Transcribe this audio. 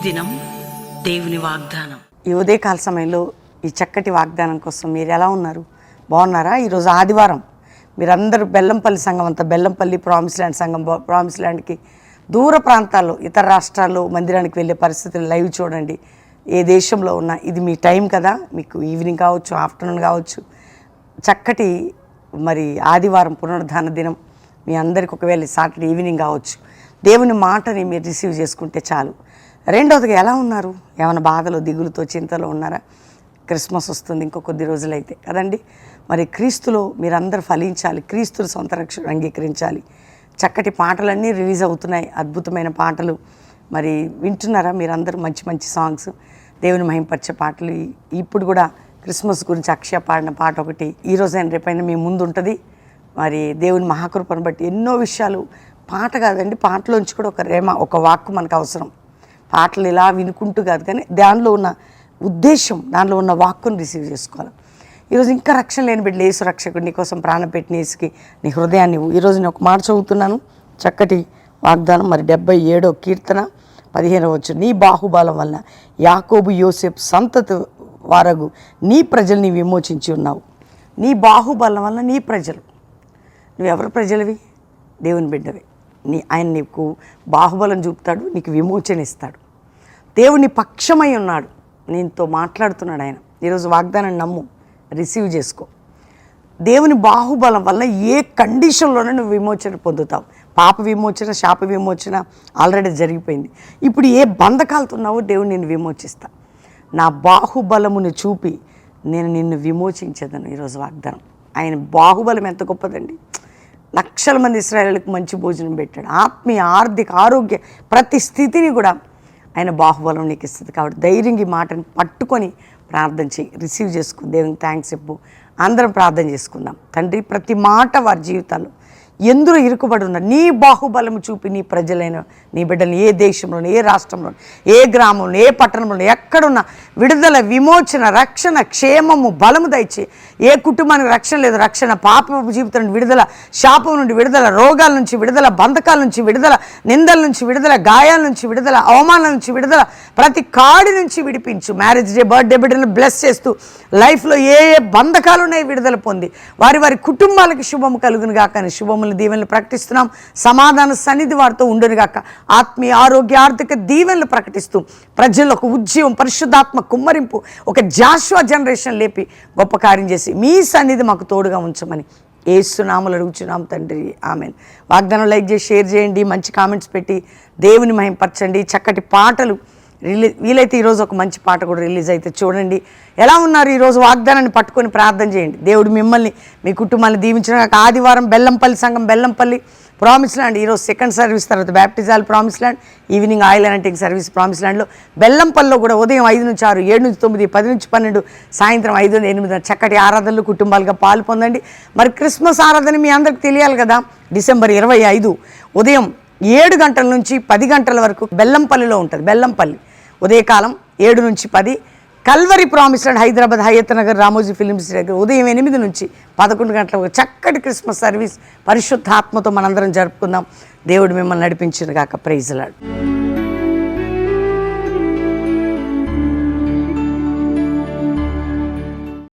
దినం దేవుని వాగ్దానం. ఈ ఉదయకాల సమయంలో ఈ చక్కటి వాగ్దానం కోసం మీరు ఎలా ఉన్నారు? బాగున్నారా? ఈరోజు ఆదివారం. మీరందరూ బెల్లంపల్లి సంఘం అంతా, బెల్లంపల్లి ప్రామిస్ ల్యాండ్ సంఘం, ప్రామిస్ ల్యాండ్కి దూర ప్రాంతాల్లో, ఇతర రాష్ట్రాల్లో మందిరానికి వెళ్ళే పరిస్థితులు లైవ్ చూడండి. ఏ దేశంలో ఉన్నా ఇది మీ టైం కదా. మీకు ఈవినింగ్ కావచ్చు, ఆఫ్టర్నూన్ కావచ్చు. చక్కటి మరి ఆదివారం పునరుద్ధాన దినం. మీ అందరికి ఒకవేళ సాటర్డే ఈవినింగ్ కావచ్చు. దేవుని మాటని మీరు రిసీవ్ చేసుకుంటే చాలు. రెండవదిగా ఎలా ఉన్నారు? ఏమైనా బాధలు, దిగులుతో, చింతలో ఉన్నారా? క్రిస్మస్ వస్తుంది ఇంకో కొద్ది రోజులైతే కదండి. మరి క్రీస్తులో మీరందరూ ఫలించాలి, క్రీస్తుని సొంత రక్షణ అంగీకరించాలి. చక్కటి పాటలన్నీ రిలీజ్ అవుతున్నాయి, అద్భుతమైన పాటలు. మరి వింటున్నారా మీరందరూ? మంచి మంచి సాంగ్స్, దేవుని మహింపరిచే పాటలు. ఇప్పుడు కూడా క్రిస్మస్ గురించి అక్షయ పాడిన పాట ఒకటి ఈరోజు అయినా రేపైనా మీ ముందు ఉంటుంది. మరి దేవుని మహాకృపను బట్టి ఎన్నో విషయాలు. పాట కాదండి, పాటలోంచి కూడా ఒక వాక్కు మనకు అవసరం. పాటలు ఇలా వినుకుంటూ కాదు, కానీ దానిలో ఉన్న ఉద్దేశం, దానిలో ఉన్న వాక్కును రిసీవ్ చేసుకోవాలి. ఈరోజు ఇంకా రక్షణ లేని బిడ్డలు, యేసు రక్షకుడు నీకోసం ప్రాణం పెట్టిన యేసుకి నీ హృదయాన్ని ఈరోజు నేను ఒక మాట చదువుతున్నాను, చక్కటి వాగ్దానం. మరి 77వ కీర్తన 15వ వచనం. నీ బాహుబలం వల్ల యాకోబు యోసేపు సంతతి వారగు నీ ప్రజల్ని విమోచించి ఉన్నావు. నీ బాహుబలం వల్ల నీ ప్రజలు. నువ్వెవరి ప్రజలవి? దేవుని బిడ్డవి. ఆయన నీకు బాహుబలం చూపుతాడు, నీకు విమోచన ఇస్తాడు. దేవుని పక్షమై ఉన్నాడు, నీతో మాట్లాడుతున్నాడు ఆయన. ఈరోజు వాగ్దానాన్ని నమ్ము, రిసీవ్ చేసుకో. దేవుని బాహుబలం వల్ల ఏ కండిషన్లోనే నువ్వు విమోచన పొందుతావు. పాప విమోచన, శాప విమోచన ఆల్రెడీ జరిగిపోయింది. ఇప్పుడు ఏ బంధకాలతో ఉన్నావో దేవుడు నిన్ను విమోచిస్తా. నా బాహుబలమును చూపి నేను నిన్ను విమోచించేదను. ఈరోజు వాగ్దానం. ఆయన బాహుబలం ఎంత గొప్పదండి. లక్షల మంది ఇశ్రాయేలులకు మంచి భోజనం పెట్టాడు. ఆత్మీయ, ఆర్థిక, ఆరోగ్య ప్రతి స్థితిని కూడా ఆయన బాహుబలం నీకు ఇస్తుంది. కాబట్టి ధైర్యంగా ఈ మాటను పట్టుకొని ప్రార్థన చేయి, రిసీవ్ చేసుకో. దేవునికి థ్యాంక్స్ చెప్పు. అందరం ప్రార్థన చేసుకుందాం. తండ్రి, ప్రతి మాట వారి జీవితాల్లో ఎందులో ఇరుకుబడి ఉన్నారు నీ బాహుబలము చూపి నీ ప్రజలైన నీ బిడ్డలు ఏ దేశంలోనూ, ఏ రాష్ట్రంలోనూ, ఏ గ్రామంలో, ఏ పట్టణంలో ఎక్కడున్నా విడుదల, విమోచన, రక్షణ, క్షేమము, బలము దయచే. ఏ కుటుంబానికి రక్షణ లేదు, రక్షణ. పాపపు జీవితం నుండి విడుదల, శాపం నుండి విడుదల, రోగాల నుంచి విడుదల, బంధకాల నుంచి విడుదల, నిందల నుంచి విడుదల, గాయాల నుంచి విడుదల, అవమానాల నుంచి విడుదల, ప్రతి కాడి నుంచి విడిపించు. మ్యారేజ్ డే, బర్త్డే బిడ్డలను బ్లెస్ చేస్తూ లైఫ్లో ఏ ఏ బంధకాలు ఉన్నాయి విడుదల పొంది వారి వారి కుటుంబాలకి శుభము కలుగును గాక అని శుభములు, దీవెనలు ప్రకటిస్తున్నాం. సమాధాన సన్నిధి వారితో ఉండును గాక. ఆత్మీయ, ఆరోగ్య, ఆర్థిక దీవెనలు ప్రకటిస్తూ ప్రజలకు ఉద్యమం, పరిశుద్ధాత్మ కుమ్మరింపు, ఒక జాషువా జనరేషన్ లేపి గొప్ప కార్యం చేసి మీ సన్నిధి మాకు తోడుగా ఉంచమని యేసు నామములో అడుగుచున్నాం తండ్రి, ఆమెన్. వాగ్దానం లైక్ చేసి షేర్ చేయండి, మంచి కామెంట్స్ పెట్టి దేవుని మహింపరచండి. చక్కటి పాటలు వీలైతే ఈరోజు ఒక మంచి పాట కూడా రిలీజ్ అయితే చూడండి. ఎలా ఉన్నారు? ఈరోజు వాగ్దానాన్ని పట్టుకొని ప్రార్థన చేయండి. దేవుడు మిమ్మల్ని, మీ కుటుంబాన్ని దీవించిన. ఆదివారం బెల్లంపల్లి సంఘం, బెల్లంపల్లి ప్రామిస్ ల్యాండ్. ఈరోజు సెకండ్ సర్వీస్, తర్వాత baptismal promise land, evening oil anointing service promise ల్యాండ్లో. బెల్లంపల్లిలో కూడా ఉదయం 5 నుంచి 6, 7 నుంచి 9, 10 నుంచి 12, సాయంత్రం 5 నుంచి 8 చక్కటి ఆరాధనలు కుటుంబాలుగా పాలు పొందండి. మరి క్రిస్మస్ ఆరాధన మీ అందరికి తెలియాలి కదా. డిసెంబర్ 25 ఉదయం 7 గంటల నుంచి 10 గంటల వరకు బెల్లంపల్లిలో ఉంటుంది. బెల్లంపల్లి ఉదయకాలం 7 నుంచి 10. Calvary Promise Land Hyderabad, Hayath Nagar, Ramoji Films దగ్గర ఉదయం 8 నుంచి 11 గంటల వరకు చక్కటి క్రిస్మస్ సర్వీస్ పరిశుద్ధాత్మతో మనందరం జరుపుకుందాం. దేవుడు మిమ్మల్ని నడిపించును గాక. Praise lord.